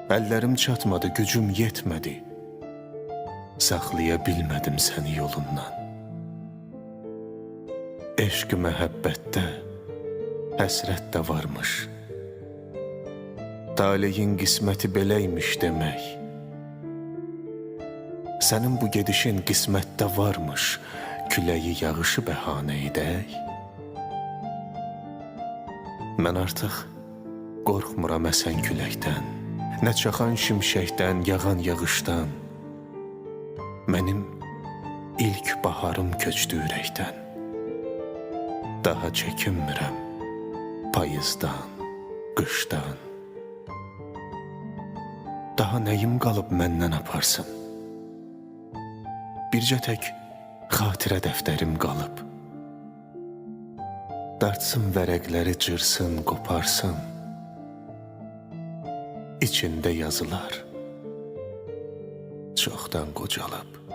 Əllərim çatmadı, gücüm yetmədi. Saxlaya bilmədim səni yolundan. Eşq məhəbbətdə həsrət də varmış. Taleyin qisməti beləymiş demək. Sənin bu gedişin qismətdə varmış. Küləyi yağışı bəhanə edək. Mən artıq qorxmuram əsən küləkdən, nə çaxan şimşəkdən, yağan yağışdan. Mənim ilk baharım köçdü ürəkdən. Daha çəkinmirəm payızdan, qışdan. Daha nəyim qalıb məndən aparsın? Bircə tək xatirə dəftərim qalıb. Dartsın vərəqləri, cırsın, qoparsın. İçində yazılar çoxdan qocalıb.